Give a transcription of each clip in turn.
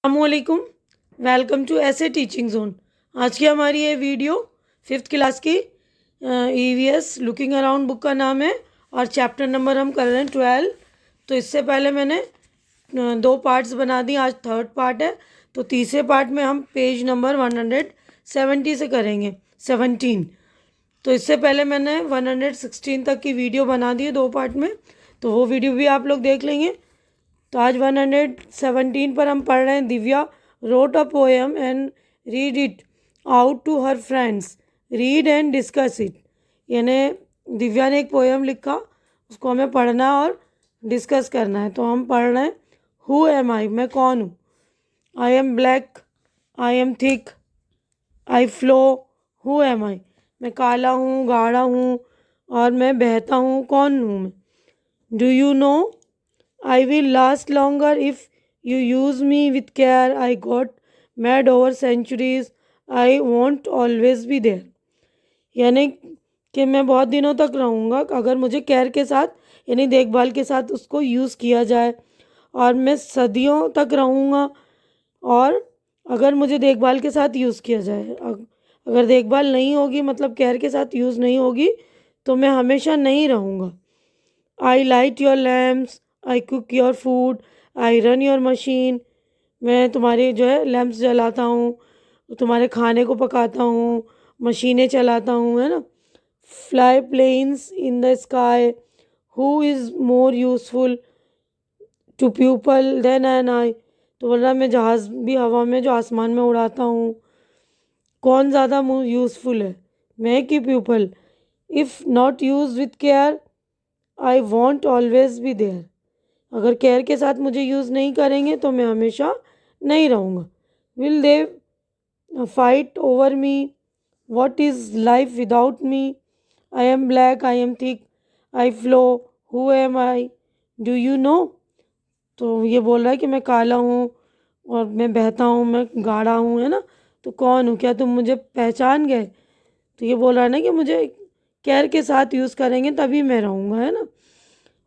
अस्सलामुअलैकुम। Welcome to ऐसे teaching zone. आज की हमारी ये वीडियो 5th क्लास की ईवीएस लुकिंग अराउंड बुक का नाम है और चैप्टर नंबर हम कर रहे हैं 12। तो इससे पहले मैंने दो पार्ट्स बना दी, आज थर्ड पार्ट है। तो तीसरे पार्ट में हम पेज नंबर 170 से करेंगे 17। तो इससे पहले मैंने 116 तक की वीडियो बना दी है दो पार्ट में, तो वो वीडियो भी आप लोग देख लेंगे। तो आज 117 पर हम पढ़ रहे हैं। Divya rote a poem and read it out to her friends, read and discuss it. यानी दिव्या ने एक पोएम लिखा, उसको हमें पढ़ना और डिस्कस करना है। तो हम पढ़ रहे हैं। हु एम आई, मैं कौन हूँ। I am black, I am thick, I flow. Who am I, मैं काला हूँ, गाढ़ा हूँ और मैं बहता हूँ। कौन हूँ मैं। Do you no, I will last longer if you use me with care. I got mad over centuries. I won't always be there. यानी कि मैं बहुत दिनों तक रहूँगा अगर मुझे केयर के साथ यानी देखभाल के साथ उसको यूज़ किया जाए, और मैं सदियों तक रहूँगा और अगर मुझे देखभाल के साथ यूज़ किया जाए। अगर देखभाल नहीं होगी, मतलब केयर के साथ यूज़ नहीं होगी, तो मैं हमेशा नहीं रहूँगा। I light your lamps, I cook your food, I run your machine. मैं तुम्हारे जो है लैम्प्स जलाता हूँ, तुम्हारे खाने को पकाता हूँ, मशीनें चलाता हूँ, है ना। Fly planes in the sky, who is more useful to people than an I. तो बोल रहा मैं जहाज़ भी हवा में जो आसमान में उड़ाता हूँ, कौन ज़्यादा यूज़फुल है, मैं कि people. If not use with care I won't always be there. अगर केयर के साथ मुझे यूज़ नहीं करेंगे तो मैं हमेशा नहीं रहूँगा। Will they fight over me, what is life without me. I am black, I am thick, I flow. Who am I, do you no. तो ये बोल रहा है कि मैं काला हूँ और मैं बहता हूँ, मैं गाढ़ा हूँ, है ना। तो कौन हूँ, क्या तुम मुझे पहचान गए। तो ये बोल रहा है ना कि मुझे केयर के साथ यूज़ करेंगे तभी मैं रहूँगा, है ना।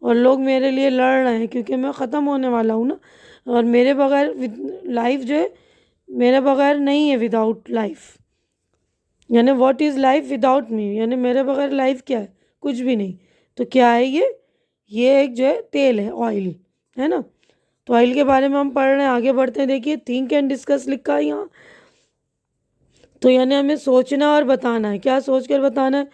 और लोग मेरे लिए लड़ रहे हैं क्योंकि मैं ख़त्म होने वाला हूँ ना। और मेरे बगैर लाइफ जो है, मेरे बगैर नहीं है, विदाउट लाइफ। यानी what is life without me, यानी मेरे बगैर लाइफ क्या है, कुछ भी नहीं। तो क्या है ये एक जो है तेल है, ऑयल, है ना। तो ऑयल के बारे में हम पढ़ रहे हैं, आगे बढ़ते हैं। देखिए थिंक एंड डिस्कस लिखा है यहाँ। तो यानी हमें सोचना और बताना है। क्या सोच कर बताना है।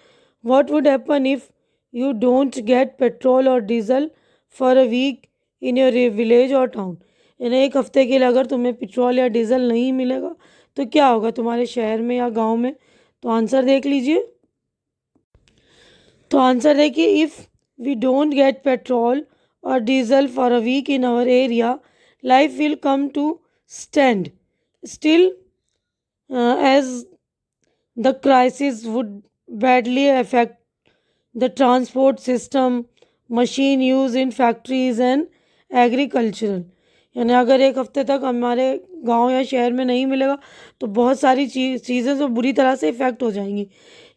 What would happen if you don't get petrol और diesel for a week in your village और टाउन। यानी एक हफ्ते के लिए अगर तुम्हें पेट्रोल या डीजल नहीं मिलेगा तो क्या होगा तुम्हारे शहर में या गांव में। तो आंसर देख लीजिए। तो आंसर देखिए, if we don't get petrol और diesel for a week in our area, life will come to standstill, as the crisis would badly affect the transport system, machine use in factories and agricultural। यानी अगर एक हफ्ते तक हमारे गांव या शहर में नहीं मिलेगा तो बहुत सारी चीज़ें तो बुरी तरह से इफ़ेक्ट हो जाएंगी।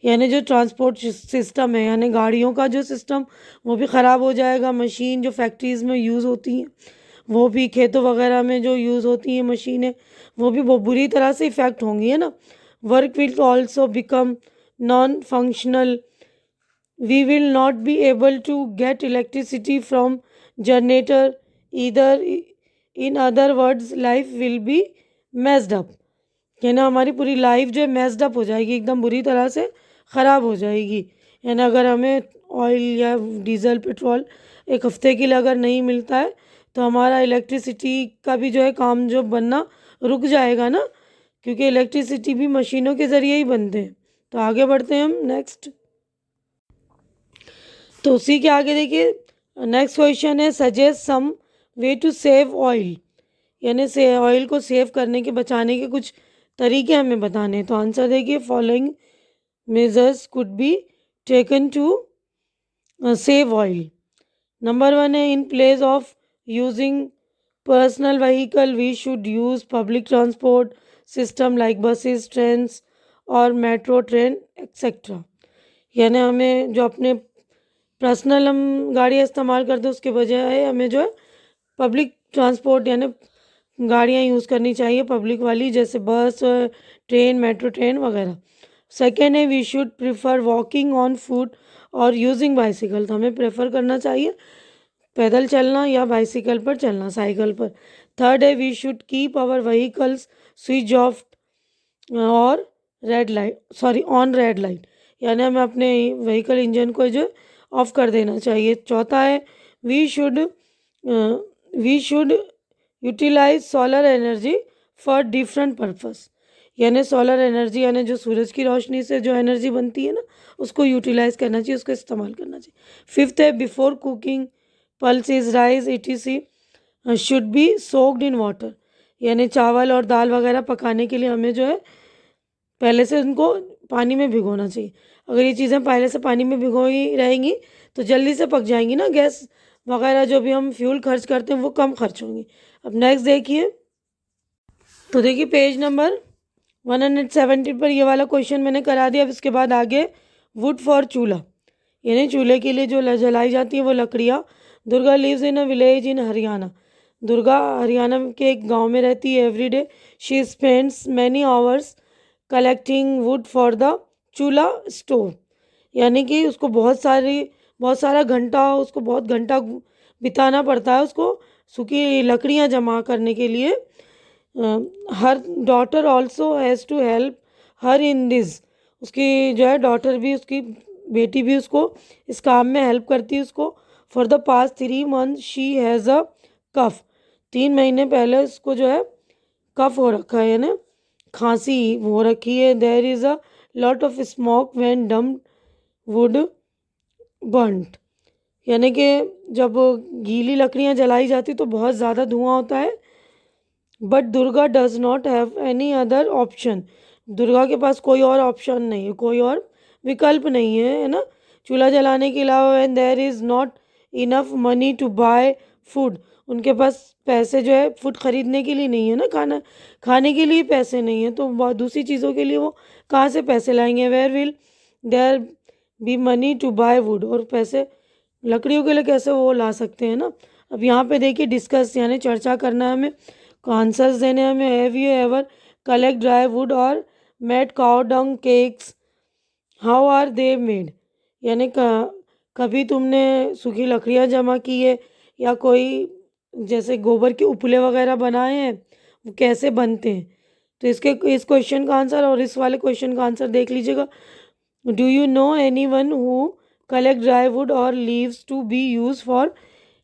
यानी जो ट्रांसपोर्ट सिस्टम है, यानी गाड़ियों का जो सिस्टम, वो भी ख़राब हो जाएगा। मशीन जो फैक्ट्रीज़ में यूज़ होती हैं, वो भी खेतों वगैरह में जो यूज़ होती हैं मशीनें, वो भी बहुत बुरी तरह से इफ़ेक्ट होंगी, है ना। Work will also become non functional, we will not be able to get electricity from generator either। in other words life will be messed up। यानी हमारी पूरी लाइफ जो है मेस्ड अप हो जाएगी, एकदम बुरी तरह से ख़राब हो जाएगी। यानी अगर हमें ऑयल या डीजल पेट्रोल एक हफ्ते के लिए अगर नहीं मिलता है तो हमारा इलेक्ट्रिसिटी का भी जो है काम जो बनना रुक जाएगा ना, क्योंकि इलेक्ट्रिसिटी भी मशीनों के ज़रिए ही बनते हैं। तो आगे बढ़ते हैं हम नेक्स्ट। तो उसी के आगे देखिए नेक्स्ट क्वेश्चन है, suggest some way to save oil. यानी से ऑयल को सेव करने के, बचाने के कुछ तरीके हमें बताने हैं। तो आंसर देखिए, following measures could be taken to save oil. Number 1 है, in place of using personal vehicle we should use public transport system like buses, trains और मेट्रो ट्रेन एक्सेट्रा। यानी हमें जो अपने पर्सनल हम गाड़ियाँ इस्तेमाल करते हैं उसके बजाय हमें जो है पब्लिक ट्रांसपोर्ट यानी गाड़ियाँ यूज़ करनी चाहिए पब्लिक वाली, जैसे बस, ट्रेन, मेट्रो ट्रेन वगैरह। सेकेंड है we should prefer walking on foot और यूजिंग बाइसिकल, तो हमें प्रेफर करना चाहिए पैदल चलना या बाइसिकल पर चलना, साइकिल पर। थर्ड है we should keep our vehicles switch off और red light, sorry on red light, यानी हमें अपने व्हीकल इंजन को जो ऑफ कर देना चाहिए। चौथा है we should utilize solar energy for different purpose, यानी सोलर एनर्जी यानी जो सूरज की रोशनी से जो एनर्जी बनती है ना, उसको यूटिलाइज करना चाहिए, उसको इस्तेमाल करना चाहिए। फिफ्थ है before cooking pulses rice etc should be soaked in water, यानी चावल और दाल वगैरह पकाने के लिए हमें जो है पहले से उनको पानी में भिगोना चाहिए। अगर ये चीज़ें पहले से पानी में भिगोई रहेंगी तो जल्दी से पक जाएंगी ना, गैस वगैरह जो भी हम फ्यूल खर्च करते हैं वो कम खर्च होंगी। अब नेक्स्ट देखिए, तो देखिए पेज नंबर 170 पर ये वाला क्वेश्चन मैंने करा दिया। अब इसके बाद आगे वुड फॉर चूल्हा, यानी चूल्हे के लिए जो जलाई जाती है वो लकड़ियाँ। Durga lives in a village in Haryana, Durga Haryana के एक गांव में रहती है। Every day she spends many hours collecting wood for the chulha stove, यानी कि उसको बहुत सारा घंटा, उसको बहुत घंटा बिताना पड़ता है उसको सूखी लकड़ियाँ जमा करने के लिए। Her daughter also has to help her in this, उसकी जो है डॉटर भी, उसकी बेटी भी उसको इस काम में हेल्प करती है उसको। For the past 3 months she has a cough, 3 महीने पहले उसको जो है कफ हो रखा है, यानी खांसी हो रखी है। There is a lot of smoke when damped wood burnt, यानी कि जब गीली लकड़ियाँ जलाई जाती तो बहुत ज़्यादा धुआं होता है। But Durga does not have any other option, Durga के पास कोई और ऑप्शन नहीं है, कोई और विकल्प नहीं है ना, चूल्हा जलाने के अलावा। And there is not enough money to buy food, उनके पास पैसे जो है फूड खरीदने के लिए नहीं है ना, खाने के लिए पैसे नहीं है, तो बहुत दूसरी चीज़ों के लिए वो कहाँ से पैसे लाएंगे। Where will there be money to buy wood, और पैसे लकड़ियों के लिए कैसे वो ला सकते हैं ना। अब यहाँ पे देखिए डिस्कस, यानी चर्चा करना है हमें, आंसर्स देने हमें। Have you ever collect dry wood और made cow dung cakes, how are they made, यानी कभी तुमने सूखी लकड़ियाँ जमा की है या कोई जैसे गोबर के उपले वगैरह बनाए हैं, वो कैसे बनते हैं। तो इस क्वेश्चन का आंसर और इस वाले क्वेश्चन का आंसर देख लीजिएगा। Do you know anyone who collect dry wood और leaves to be use for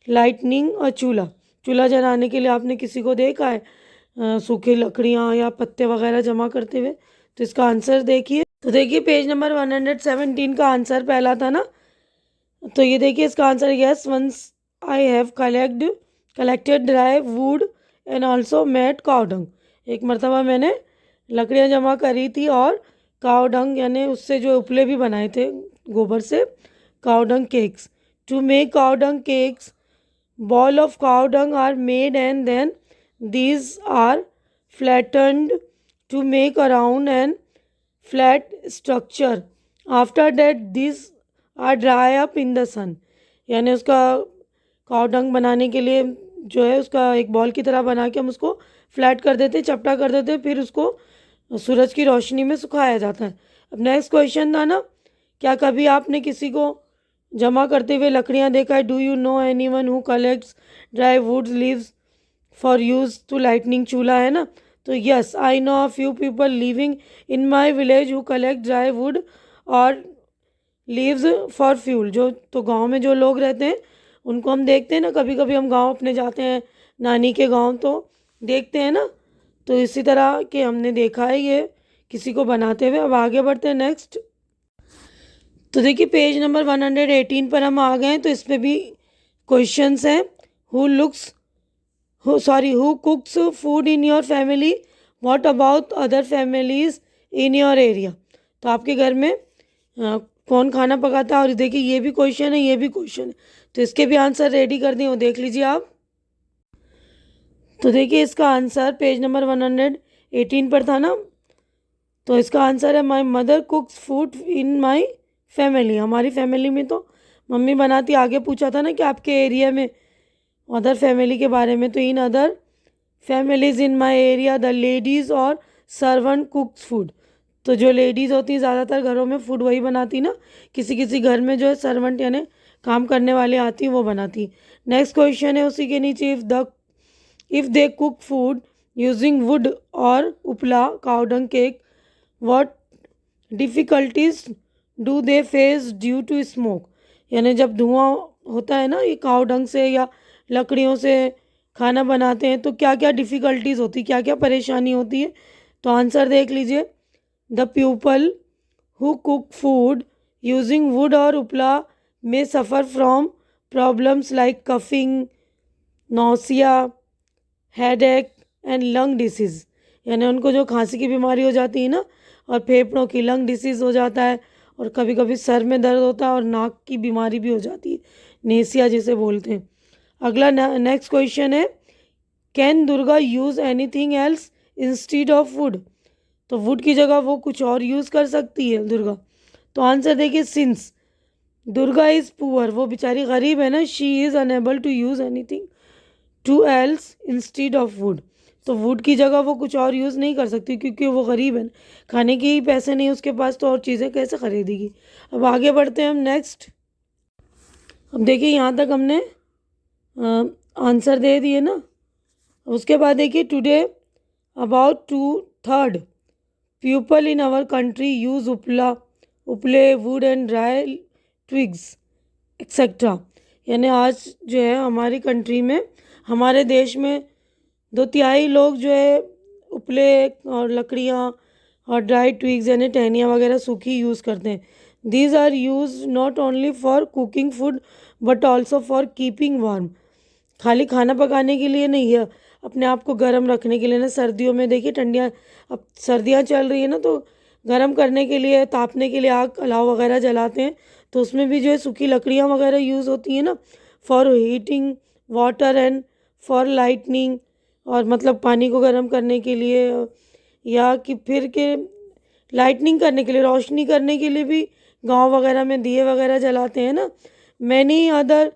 lightning a chulha, चूल्हा जलाने के लिए आपने किसी को देखा है सूखी लकड़ियाँ या पत्ते वगैरह जमा करते हुए। तो इसका आंसर देखिए, तो देखिए पेज नंबर 117 का आंसर पहला था ना, तो ये देखिए इसका answer yes once I have collected dry wood and also made cow dung, एक मरतबा मैंने लकड़ियाँ जमा करी थी और काउ डंग यानी उससे जो उपले भी बनाए थे गोबर से, cow dung cakes. To make cow dung cakes ball of cow dung are made and then these are flattened to make a round and flat structure. After that these are dry up in the sun, यानी उसका cow dung बनाने के लिए जो है उसका एक ball की तरह बना के हम उसको फ्लैट कर देते, चपटा कर देते, फिर उसको सूरज की रोशनी में सुखाया जाता है। अब नेक्स्ट क्वेश्चन था ना, क्या कभी आपने किसी को जमा करते हुए लकड़ियाँ देखा है। Do you know anyone who collects dry woods leaves for use to lightning chulha, है ना। तो yes I know a few people living in my village who collect dry wood और लीव्स फॉर फ्यूल, जो तो गांव में जो लोग रहते हैं उनको हम देखते हैं ना, कभी कभी हम गांव अपने जाते हैं नानी के गांव तो देखते हैं ना, तो इसी तरह के हमने देखा है ये किसी को बनाते हुए। अब आगे बढ़ते हैं नेक्स्ट, तो देखिए पेज नंबर 118 पर हम आ गए हैं, तो इसमें भी क्वेश्चंस हैं। Who कुक्स food in your family, what about other families in your area, तो आपके घर में कौन खाना पकाता है। और देखिए ये भी क्वेश्चन है, ये भी क्वेश्चन है, तो इसके भी आंसर रेडी कर दिए, वो देख लीजिए आप। तो देखिए इसका आंसर पेज नंबर 118 पर था ना, तो इसका आंसर है my mother कुक्स food in my family, हमारी फैमिली में तो मम्मी बनाती। आगे पूछा था ना कि आपके एरिया में अदर फैमिली के बारे में, तो in other families in my area the ladies और सर्वेंट कुक्स फूड। तो जो लेडीज़ होती हैं ज़्यादातर घरों में फूड वही बनाती ना, किसी किसी घर में जो है सर्वेंट यानी काम करने वाले आती हैं वो बनाती। नेक्स्ट क्वेश्चन है उसी के नीचे, if they cook food using wood और upla cow dung cake, what difficulties do they face due to smoke. यानी जब धुआं होता है ना ये काउडंग से या लकड़ियों से खाना बनाते हैं तो क्या क्या डिफ़िकल्टीज होती, क्या क्या परेशानी होती है। तो आंसर देख लीजिए, the people who cook food using wood और उपला में suffer from problems like coughing, nausea, headache and lung disease. यानी उनको जो खांसी की बीमारी हो जाती है ना, और फेफड़ों की लंग डिसीज़ हो जाता है, और कभी कभी सर में दर्द होता है और नाक की बीमारी भी हो जाती है, नेसिया जिसे बोलते हैं। अगला नेक्स्ट क्वेश्चन है, can Durga use anything else instead of wood. तो वुड की जगह वो कुछ और यूज़ कर सकती है दुर्गा। तो आंसर देखिए, सिंस दुर्गा इज़ पुअर, वो बेचारी गरीब है ना, she is unable to use anything to else instead of wood. तो वुड की जगह वो कुछ और यूज़ नहीं कर सकती क्योंकि वो गरीब है, खाने के ही पैसे नहीं उसके पास, तो और चीज़ें कैसे खरीदेगी। अब आगे बढ़ते हैं हम नेक्स्ट। अब देखिए यहाँ तक हमने आंसर दे दिए ना। उसके बाद देखिए, today about 2/3 people in our country use uple wood and dry twigs etcetera. यानी आज जो है हमारी कंट्री में, हमारे देश में 2/3 लोग जो है उपले और लकड़ियाँ और ड्राई ट्विग्स यानी टहनियाँ वगैरह सूखी यूज़ करते हैं। These are use not only for cooking food but also for keeping warm. खाली खाना पकाने के लिए नहीं है, अपने आप को गर्म रखने के लिए ना। सर्दियों में देखिए ठंडियाँ, अब सर्दियाँ चल रही है ना, तो गर्म करने के लिए, तापने के लिए आग अलाव वगैरह जलाते हैं, तो उसमें भी जो है सूखी लकड़ियाँ वगैरह यूज़ होती हैं ना, for heating water and for lightning, और मतलब पानी को गर्म करने के लिए, या कि फिर के लाइटनिंग करने के लिए, रोशनी करने के लिए भी गांव वगैरह में दिए वगैरह जलाते हैं ना। Many other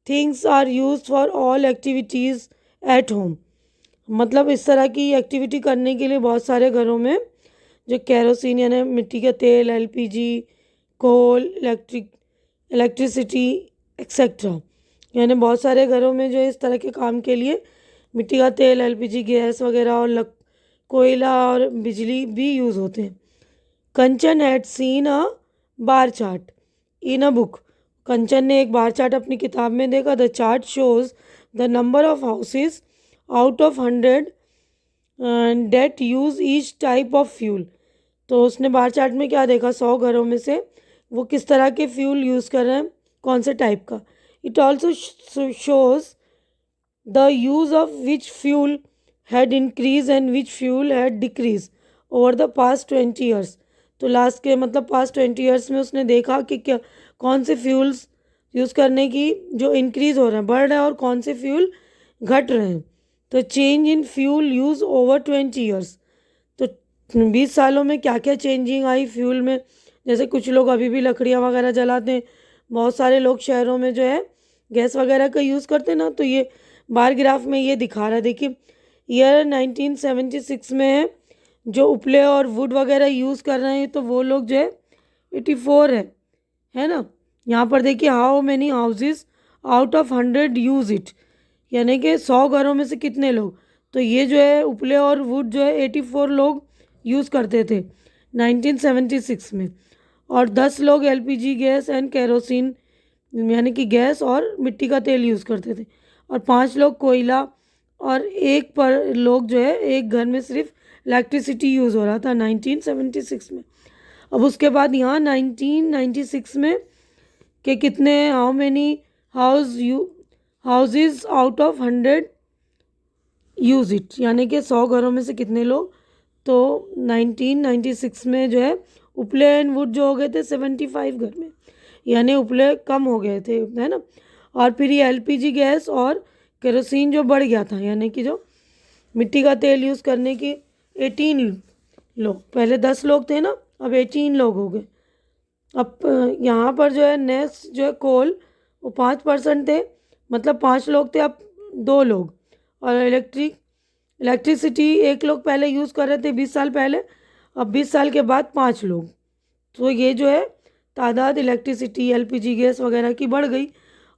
things are use for all activities at home. मतलब इस तरह की एक्टिविटी करने के लिए बहुत सारे घरों में जो कैरोसिन यानी मिट्टी का तेल, एलपीजी, कोल, इलेक्ट्रिसिटी एक्सेट्रा, यानी बहुत सारे घरों में जो इस तरह के काम के लिए मिट्टी का तेल, एलपीजी गैस वगैरह और कोयला और बिजली भी यूज़ होते हैं। Kanchan had seen a bar chart in a book. Kanchan ने एक बार चार्ट अपनी किताब में देखा। The chart shows the number of houses out of 100 that use each type of fuel. तो उसने बार चार्ट में क्या देखा, 100 घरों में से वो किस तरह के फ्यूल यूज़ कर रहे हैं, कौन से टाइप का। It also shows the use of which fuel had increase and which fuel had decrease over the past 20 years. तो लास्ट के मतलब पास्ट 20 ईयर्स में उसने देखा कि क्या, कौन से फ्यूल्स यूज़ करने की जो इंक्रीज़ हो रहे हैं, बढ़ रहे हैं, और कौन से फ्यूल घट रहे हैं। तो change in fuel use over 20 years. तो 20 सालों में क्या क्या चेंजिंग आई फ्यूल में। जैसे कुछ लोग अभी भी लकड़ियाँ वगैरह जलाते हैं, बहुत सारे लोग शहरों में जो है गैस वगैरह का यूज़ करते हैं ना। तो ये बार ग्राफ में ये दिखा रहा है, देखिए ईयर 1976 में है, जो उपले और वुड वगैरह यूज़ कर रहे हैं तो वो लोग जो है 84 है ना। यहाँ पर देखिए, how many houses out of 100 use it, यानी कि 100 घरों में से कितने लोग। तो ये जो है उपले और वुड जो है 84 लोग यूज़ करते थे 1976 में, और 10 लोग एलपीजी गैस एंड केरोसिन यानी कि गैस और मिट्टी का तेल यूज़ करते थे, और 5 लोग कोयला, और एक पर लोग जो है एक घर में सिर्फ इलेक्ट्रिसिटी यूज़ हो रहा था 1976 में। अब उसके बाद यहाँ 1996 में कि कितने, how many houses out of 100 use it, यानी कि 100 घरों में से कितने लोग। तो 1996 में जो है उपले एंड वुड जो हो गए थे 75 घर में, यानी उपले कम हो गए थे, है ना। और फिर ये एलपीजी गैस और केरोसिन जो बढ़ गया था, यानी कि जो मिट्टी का तेल यूज़ करने की 18 लोग, पहले 10 लोग थे ना, अब 18 लोग हो गए। अब यहाँ पर जो है नेक्स्ट जो है कोल, वो 5% थे, मतलब 5 लोग थे, अब 2 लोग। और इलेक्ट्रिसिटी एक लोग पहले यूज़ कर रहे थे 20 साल पहले, अब 20 साल के बाद 5 लोग। तो ये जो है तादाद इलेक्ट्रिसिटी एलपीजी गैस वगैरह की बढ़ गई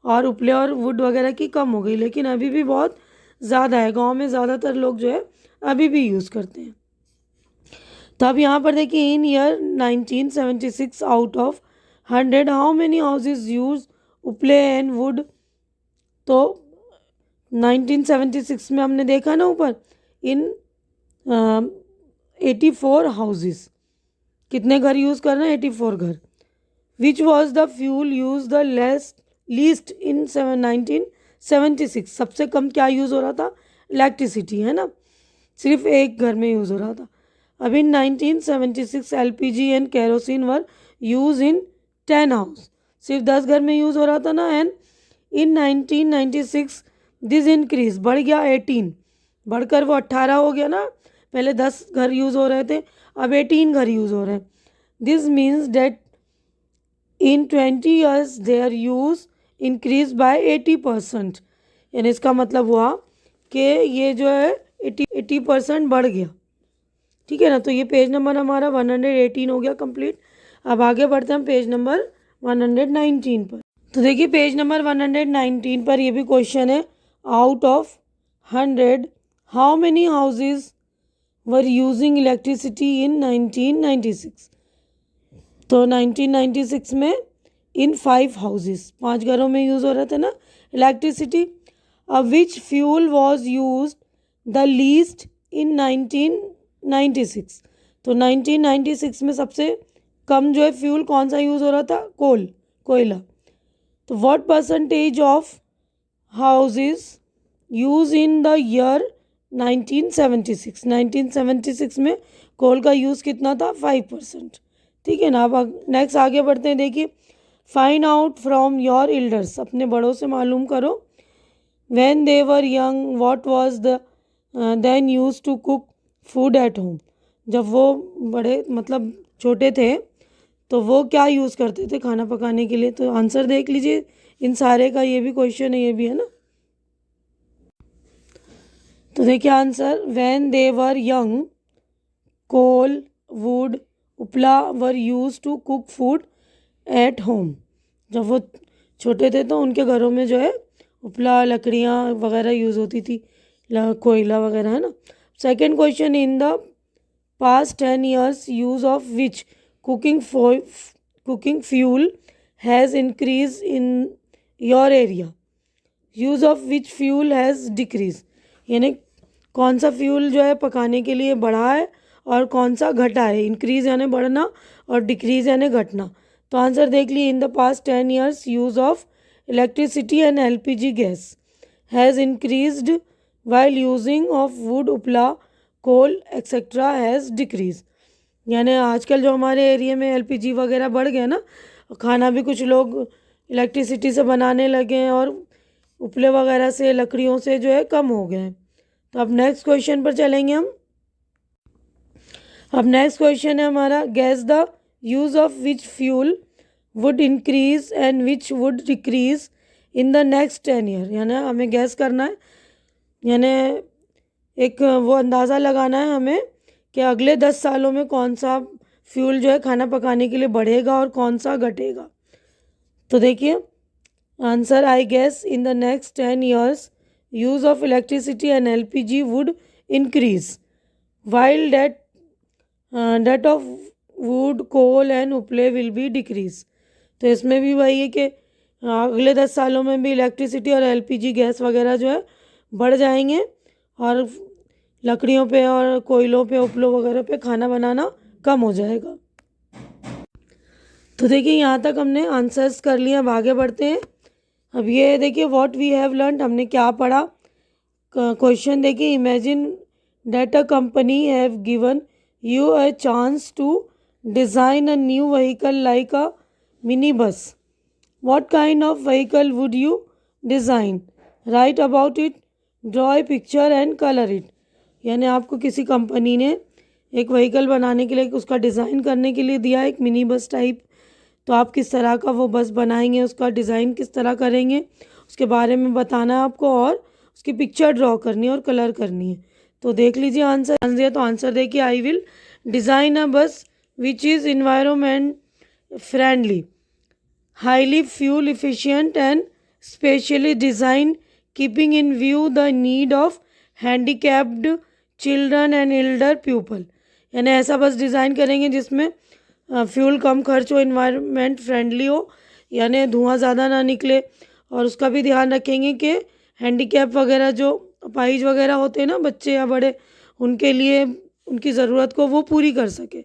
और उपले और वुड वगैरह की कम हो गई, लेकिन अभी भी बहुत ज़्यादा है। गांव में ज़्यादातर लोग जो है अभी भी यूज़ करते हैं। तो अब यहाँ पर देखिए in year 1976 out of 100 how many houses use uple and wood. तो 1976 में हमने देखा ना ऊपर इन 84 हाउसेज, कितने घर यूज़ कर रहे हैं? 84 घर। Which was the fuel use the least इन 1976, सबसे कम क्या यूज़ हो रहा था? इलेक्ट्रिसिटी, है ना, सिर्फ एक घर में यूज़ हो रहा था। अब इन 1976 LPG and kerosene were use in 10 house, सिर्फ 10 घर में यूज़ हो रहा था ना। एंड इन 1996 दिस इंक्रीज, बढ़ गया 18, बढ़कर वो 18 हो गया ना। पहले 10 घर यूज़ हो रहे थे, अब 18 घर यूज़ हो रहे हैं। This means that in 20 years there use increase by 80%। यानी इसका मतलब हुआ कि ये जो है 80% बढ़ गया। ठीक है ना। तो ये पेज नंबर हमारा 118 हो गया कंप्लीट। अब आगे बढ़ते हैं हम पेज नंबर 119 पर। तो देखिए पेज नंबर 119 पर ये भी क्वेश्चन है, out of 100 how many houses were using electricity in 1996। तो 1996 में इन 5 हाउसेज, 5 घरों में यूज़ हो रहे थे ना इलेक्ट्रिसिटी। अब which fuel was use the least in 1996। तो 1996 में सबसे कम जो है फ्यूल कौन सा यूज़ हो रहा था? कोयला। तो what percentage of houses use in the year 1976। 1976 में कोल का यूज़ कितना था? 5%। ठीक है ना। अब नेक्स्ट आगे बढ़ते हैं। देखिए find out from your elders, अपने बड़ों से मालूम करो। When they were young what was the then use to cook food at home. जब वो बड़े मतलब छोटे थे तो वो क्या यूज़ करते थे खाना पकाने के लिए? तो आंसर देख लीजिए इन सारे का, ये भी क्वेश्चन है, ये भी है ना। तो देखिए answer, when they were young coal wood upla were use to cook food at home. जब वो छोटे थे तो उनके घरों में जो है उपला लकड़ियाँ वगैरह यूज़ होती थी, कोयला वगैरह, है ना। Second question, in the past 10 years use of which cooking fuel has increase in your area, use of which fuel has decrease. यानी कौन सा फ्यूल जो है पकाने के लिए बढ़ा है और कौन सा घटा है? इंक्रीज यानी बढ़ना और डिक्रीज यानी घटना। तो आंसर देख लीजिए, in the past 10 years use of electricity and LPG gas has increased while using of would उपला कोल एक्सेट्रा हैज़ डिक्रीज। यानी आजकल जो हमारे एरिया में एलपीजी वगैरह बढ़ गया ना, खाना भी कुछ लोग इलेक्ट्रिसिटी से बनाने लगे हैं और उपले वगैरह से लकड़ियों से जो है कम हो गए हैं। तो अब नेक्स्ट क्वेश्चन पर चलेंगे हम। अब नेक्स्ट क्वेश्चन है हमारा, gas the use of which fuel wood increase and which would decrease in the next 10 year. यानी हमें गैस करना है, यानी एक वो अंदाज़ा लगाना है हमें कि अगले 10 सालों में कौन सा फ्यूल जो है खाना पकाने के लिए बढ़ेगा और कौन सा घटेगा। तो देखिए answer, I guess in the next 10 years use of electricity and LPG wood increase while that of wood coal and uple will be decrease. तो इसमें भी वही है कि अगले 10 सालों में भी इलेक्ट्रिसिटी और एलपीजी गैस वगैरह जो है बढ़ जाएंगे और लकड़ियों पे और कोयलों पे उपलों वगैरह पे खाना बनाना कम हो जाएगा। तो देखिए यहाँ तक हमने आंसर्स कर लिए। अब आगे बढ़ते हैं। अब ये देखिए व्हाट वी हैव लर्नड, हमने क्या पढ़ा। क्वेश्चन देखिए, imagine that a company have given you a chance to design a new vehicle like a mini bus. What kind of vehicle would you design? Write about it, draw a picture and colour it. यानी आपको किसी company ने एक vehicle बनाने के लिए, उसका design करने के लिए दिया, एक मिनी बस टाइप। तो आप किस तरह का वो बस बनाएंगे, उसका डिज़ाइन किस तरह करेंगे, उसके बारे में बताना है आपको और उसकी पिक्चर ड्रॉ करनी है और कलर करनी है। तो देख लीजिए आंसर दिया, तो आंसर देखिए, आई विल डिज़ाइन अ बस which is environment friendly, highly fuel efficient and specially designed, keeping in view the need of handicapped children and elder pupil। यानी ऐसा बस डिज़ाइन करेंगे जिसमें फ्यूल कम खर्च हो, इन्वायरमेंट फ्रेंडली हो, यानी धुआं ज़्यादा ना निकले, और उसका भी ध्यान रखेंगे कि हैंडीकैप वगैरह जो अपाहिज वगैरह होते हैं ना, बच्चे या बड़े, उनके लिए उनकी ज़रूरत को वो पूरी कर सके।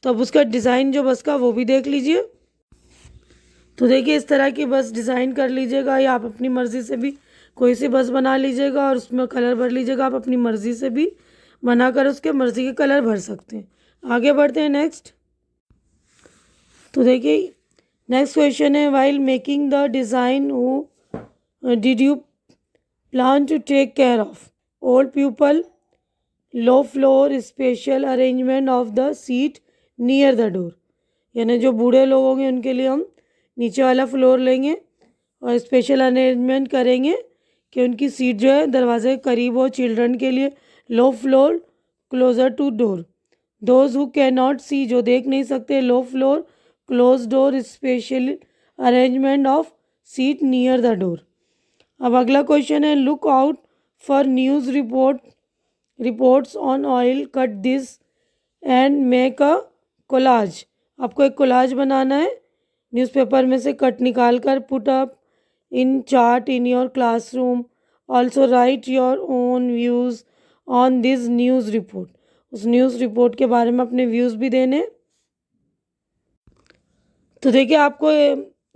तो अब उसका डिज़ाइन जो बस का वो भी देख लीजिए। तो देखिए इस तरह की बस डिज़ाइन कर लीजिएगा, या आप अपनी मर्ज़ी से भी कोई सी बस बना लीजिएगा और उसमें कलर भर लीजिएगा। आप अपनी मर्ज़ी से भी बनाकर उसके मर्ज़ी के कलर भर सकते हैं। आगे बढ़ते हैं नेक्स्ट। तो देखिए नेक्स्ट क्वेश्चन है, while making the design who did you plan to take care of, old people, low floor, special arrangement of the seat near the door. यानी जो बूढ़े लोग होंगे उनके लिए हम नीचे वाला फ्लोर लेंगे और स्पेशल अरेंजमेंट करेंगे कि उनकी सीट जो है दरवाजे के करीब हो। चिल्ड्रन के लिए low floor closer to door, those who can not see, जो देख नहीं सकते, low floor close door, special arrangement of seat near the door. अब अगला क्वेश्चन है, look out for news reports on oil, cut this and make a collage. आपको एक collage बनाना है, न्यूज़पेपर में से कट निकाल कर, put up in chart in your classroom, also right your own views on this news report. उस news report के बारे में अपने व्यूज़ भी देने। तो देखिए आपको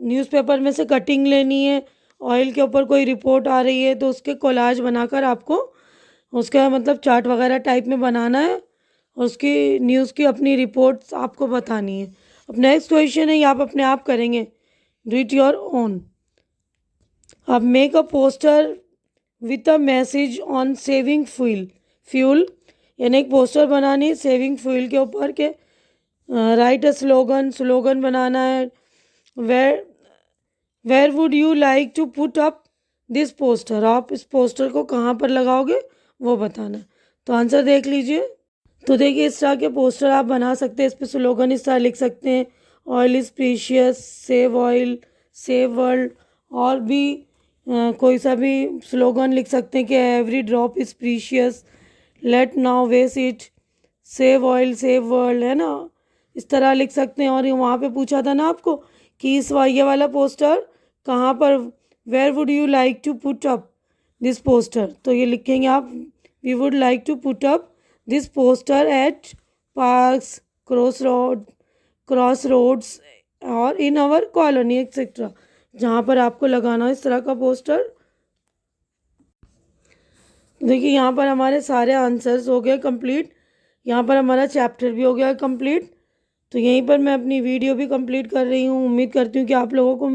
न्यूज़पेपर में से कटिंग लेनी है, ऑयल के ऊपर कोई रिपोर्ट आ रही है तो उसके कोलाज बनाकर आपको उसका मतलब चार्ट वगैरह टाइप में बनाना है, और उसकी न्यूज़ की अपनी रिपोर्ट्स आपको बतानी है। अब नेक्स्ट क्वेश्चन है, ये आप अपने आप करेंगे, डू इट योर ओन। अब make a poster with a message on saving fuel, यानी एक पोस्टर बनानी है सेविंग फ्यूल के ऊपर के, राइट अ स्लोगन बनाना है, where would you like to put up this poster, आप इस पोस्टर को कहाँ पर लगाओगे वो बताना। तो आंसर देख लीजिए। तो देखिए इस तरह के पोस्टर आप बना सकते हैं, इस पर स्लोगन इस तरह लिख सकते हैं, oil is precious, save oil, save world, और भी कोई सा भी स्लोगन लिख सकते हैं कि every drop is precious, let now waste it, save oil save world, है ना, इस तरह लिख सकते हैं। और ये वहाँ पे पूछा था ना आपको कि ये वाला पोस्टर कहाँ पर, where would you like to put up this poster, तो ये लिखेंगे आप, we would like to put up this poster at parks, cross roads और इन आवर कॉलोनी एक्सेट्रा, जहाँ पर आपको लगाना हो इस तरह का पोस्टर। देखिए यहाँ पर हमारे सारे आंसर्स हो गए कंप्लीट, यहाँ पर हमारा चैप्टर भी हो गया कंप्लीट। तो यहीं पर मैं अपनी वीडियो भी कंप्लीट कर रही हूँ। उम्मीद करती हूँ कि आप लोगों को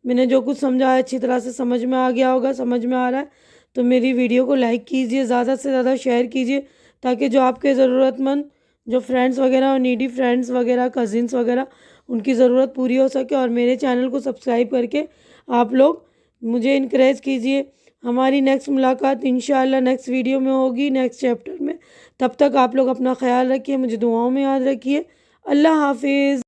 मैंने जो कुछ समझाया अच्छी तरह से समझ में आ गया होगा, समझ में आ रहा है तो मेरी वीडियो को लाइक कीजिए, ज़्यादा से ज़्यादा शेयर कीजिए, ताकि जो आपके ज़रूरतमंद जो फ्रेंड्स वगैरह और नीडी फ्रेंड्स वगैरह, कज़िन्स वगैरह, उनकी ज़रूरत पूरी हो सके। और मेरे चैनल को सब्सक्राइब करके आप लोग मुझे इनकरेज कीजिए। हमारी नेक्स्ट मुलाकात इंशाअल्लाह नेक्स्ट वीडियो में होगी, नेक्स्ट चैप्टर में। तब तक आप लोग अपना ख्याल रखिए, मुझे दुआओं में याद रखिए। अल्लाह हाफिज़।